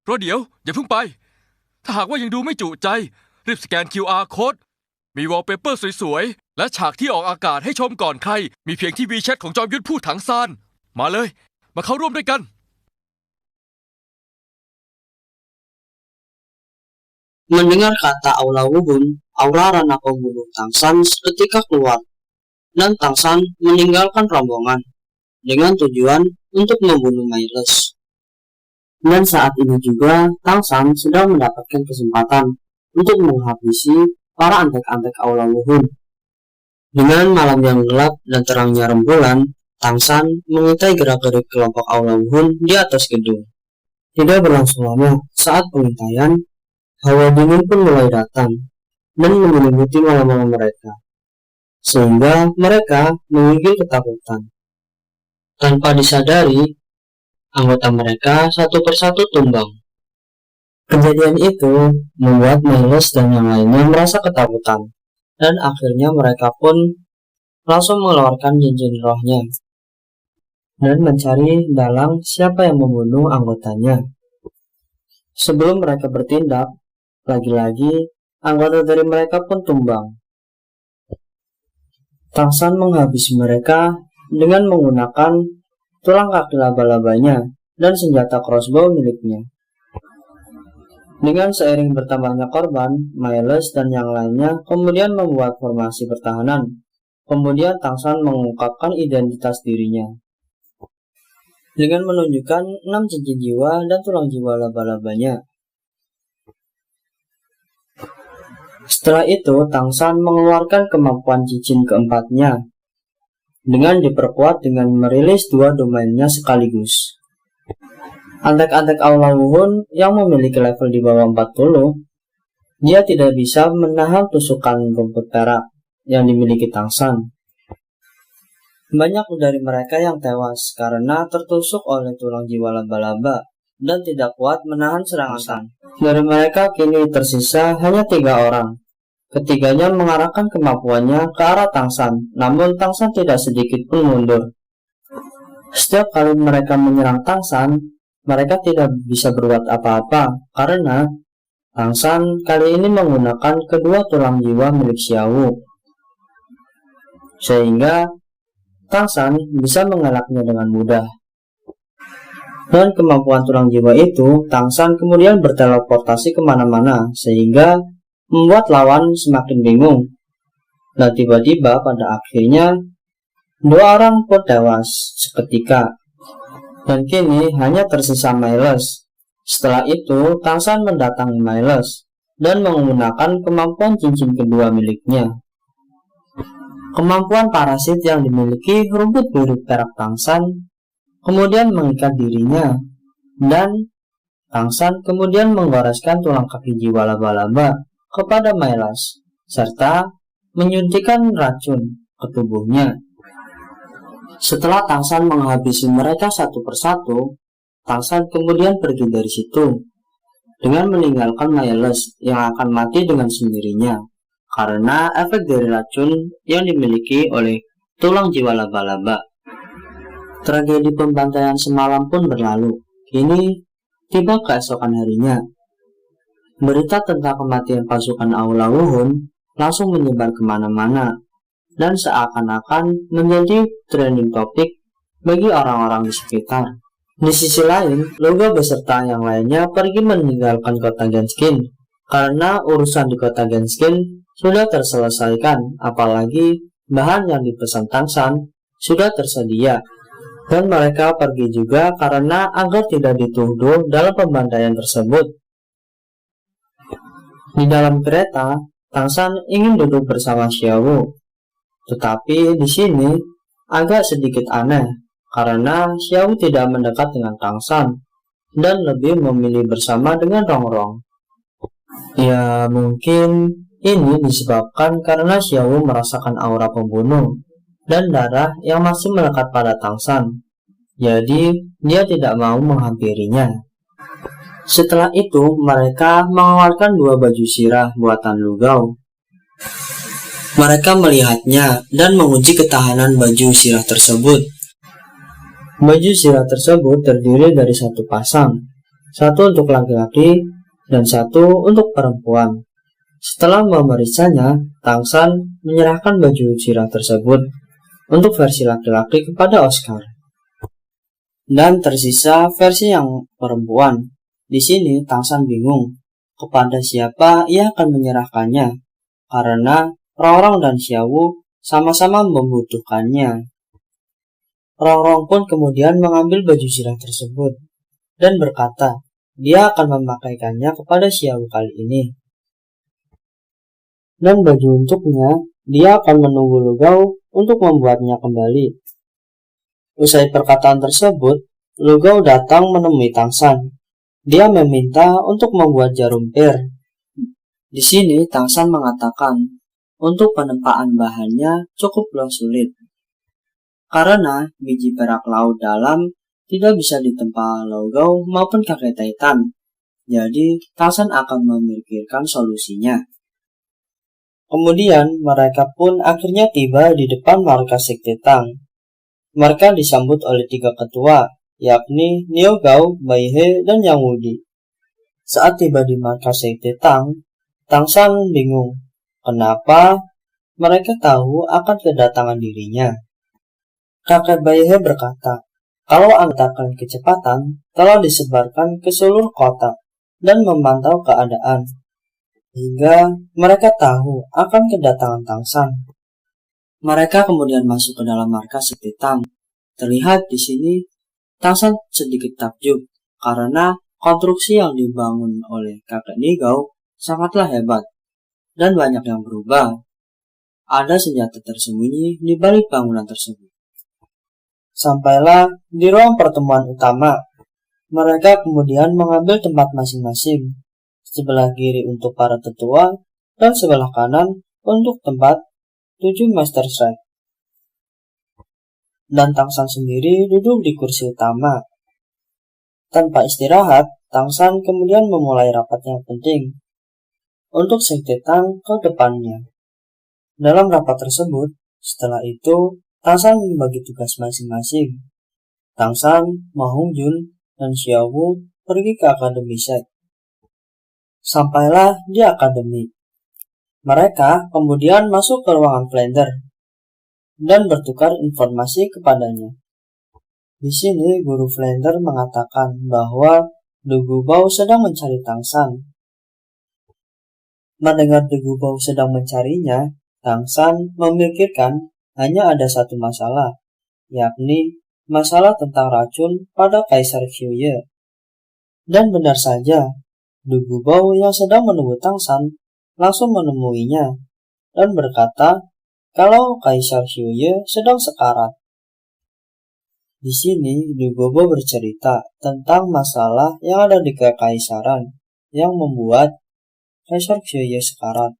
รอเดี๋ยวอย่าเพิ่งไปถ้าหากว่ายังดูไม่จุใจรีบสแกน QR Code มีวอลเปเปอร์สวยๆและฉากที่ออกอากาศให้ชมก่อนใครมีเพียงที่วีแชทของจอมยุทธพูดถังซานมาเลยมาเข้าร่วมด้วยกันMendengar kata Aula Wuhun, aura Rana Pembunuh Tangsan seketika keluar, dan Tangsan meninggalkan rombongan dengan tujuan untuk membunuh Myles. Dan saat ini juga Tangsan sedang mendapatkan kesempatan untuk menghabisi para antek-antek Aula Wuhun. Dengan malam yang gelap dan terangnya rembulan, Tangsan mengintai gerak-gerik kelompok Aula Wuhun di atas gedung. Tidak berlangsung lama saat pengintaian, hawa dingin pun mulai datang dan menyelimuti malam-malam mereka, sehingga mereka menggigil ketakutan. Tanpa disadari, anggota mereka satu persatu tumbang. Kejadian itu membuat Myles dan yang lainnya merasa ketakutan, dan akhirnya mereka pun langsung mengeluarkan cincin rohnya dan mencari dalang siapa yang membunuh anggotanya. Sebelum mereka bertindak, lagi-lagi anggota dari mereka pun tumbang. Tangsan menghabisi mereka dengan menggunakan tulang kaki laba-labanya dan senjata crossbow miliknya. Dengan seiring bertambahnya korban, Myles dan yang lainnya kemudian membuat formasi pertahanan. Kemudian Tangsan mengungkapkan identitas dirinya dengan menunjukkan 6 cincin jiwa dan tulang jiwa laba-labanya. Setelah itu, Tangsan mengeluarkan kemampuan cincin keempatnya dengan diperkuat dengan merilis 2 domainnya sekaligus. Antek-antek Aula Wuhun yang memiliki level di bawah 40, dia tidak bisa menahan tusukan rumput perak yang dimiliki Tangsan. Banyak dari mereka yang tewas karena tertusuk oleh tulang jiwa laba-laba dan tidak kuat menahan serangan. Dari mereka kini tersisa hanya 3 orang. Ketiganya mengarahkan kemampuannya ke arah Tangsan, namun Tangsan tidak sedikit pun mundur. Setiap kali mereka menyerang Tangsan, mereka tidak bisa berbuat apa-apa karena Tangsan kali ini menggunakan kedua tulang jiwa milik Xiao, sehingga Tangsan bisa mengelaknya dengan mudah. Dan kemampuan tulang jiwa itu, Tangsan kemudian berteleportasi kemana-mana sehingga membuat lawan semakin bingung. Dan tiba-tiba pada akhirnya 2 orang pun tewas seketika. Dan kini hanya tersisa Myles. Setelah itu, Tangsan mendatangi Myles dan menggunakan kemampuan cincin kedua miliknya. Kemampuan parasit yang dimiliki rumput biru perak Tangsan kemudian mengikat dirinya, dan Tangsan kemudian menggoreskan tulang kaki jiwa laba-laba kepada Myles, serta menyuntikkan racun ke tubuhnya. Setelah Tangsan menghabisi mereka satu persatu, Tangsan kemudian pergi dari situ dengan meninggalkan Myles yang akan mati dengan sendirinya karena efek dari racun yang dimiliki oleh tulang jiwa laba-laba. Tragedi pembantaian semalam pun berlalu. Kini tiba keesokan harinya. Berita tentang kematian pasukan Aula Wuhun langsung menyebar kemana-mana dan seakan-akan menjadi trending topik bagi orang-orang di sekitar. Di sisi lain, Loga beserta yang lainnya pergi meninggalkan kota Genshin karena urusan di kota Genshin sudah terselesaikan, apalagi bahan yang dipesan Tangsan sudah tersedia. Dan mereka pergi juga karena agar tidak dituduh dalam pembantaian tersebut. Di dalam kereta, Tangsan ingin duduk bersama Xiao, tetapi di sini agak sedikit aneh karena Xiao tidak mendekat dengan Tangsan dan lebih memilih bersama dengan Rongrong. Ya, mungkin ini disebabkan karena Xiao merasakan aura pembunuh dan darah yang masih melekat pada Tangsan, jadi dia tidak mau menghampirinya. Setelah itu, mereka mengeluarkan 2 baju sirah buatan Lugao. Mereka melihatnya dan menguji ketahanan baju sirah tersebut. Baju sirah tersebut terdiri dari 1 pasang, satu untuk laki-laki dan satu untuk perempuan. Setelah memeriksanya, Tang San menyerahkan baju zirah tersebut untuk versi laki-laki kepada Oscar. Dan tersisa versi yang perempuan. Di sini Tang San bingung kepada siapa ia akan menyerahkannya, karena Rongrong dan Xiaowu sama-sama membutuhkannya. Rongrong pun kemudian mengambil baju zirah tersebut dan berkata dia akan memakaikannya kepada Xiaowu kali ini. Dan baju untuknya, dia akan menunggu Lu Gao untuk membuatnya kembali. Usai perkataan tersebut, Lu Gao datang menemui Tang San. Dia meminta untuk membuat jarum per. Di sini Tang San mengatakan untuk penempaan bahannya cukuplah sulit, karena biji perak laut dalam tidak bisa ditempa Lu Gao maupun kakek Titan. Jadi Tang San akan memikirkan solusinya. Kemudian mereka pun akhirnya tiba di depan markas Sekte Tang. Mereka disambut oleh 3 ketua, yakni Niu Gao, Bai He, dan Yang Wudi. Saat tiba di markas Sekte Tang, Tang San bingung kenapa mereka tahu akan kedatangan dirinya. Kakek Bai He berkata kalau angkatan kecepatan telah disebarkan ke seluruh kota dan memantau keadaan, hingga mereka tahu akan kedatangan Tang San. Mereka kemudian masuk ke dalam markas Sekte Tang. Terlihat di sini Tang San sedikit takjub karena konstruksi yang dibangun oleh kakek Nigao sangatlah hebat dan banyak yang berubah. Ada senjata tersembunyi di balik bangunan tersebut. Sampailah di ruang pertemuan utama. Mereka kemudian mengambil tempat masing-masing. Sebelah kiri untuk para tetua dan sebelah kanan untuk tempat 7 Master Strike. Dan Tang San sendiri duduk di kursi utama. Tanpa istirahat, Tang San kemudian memulai rapat yang penting untuk Sekte Tang ke depannya. Dalam rapat tersebut, setelah itu, Tang San membagi tugas masing-masing. Tang San, Ma Hongjun, dan Xiaowu pergi ke Akademi Sek. Sampailah di akademi. Mereka kemudian masuk ke ruangan Flander dan bertukar informasi kepadanya. Di sini guru Flander mengatakan bahwa Du Gubao sedang mencari Tang San. Mendengar Du Gubao sedang mencarinya, Tang San memikirkan hanya ada satu masalah, yakni masalah tentang racun pada Kaisar Xiuye. Dan benar saja, Du Gubao yang sedang menunggu Tang San langsung menemuinya dan berkata kalau Kaisar Xiuye sedang sekarat. Di sini Du Gubao bercerita tentang masalah yang ada di kekaisaran yang membuat Kaisar Xiuye sekarat.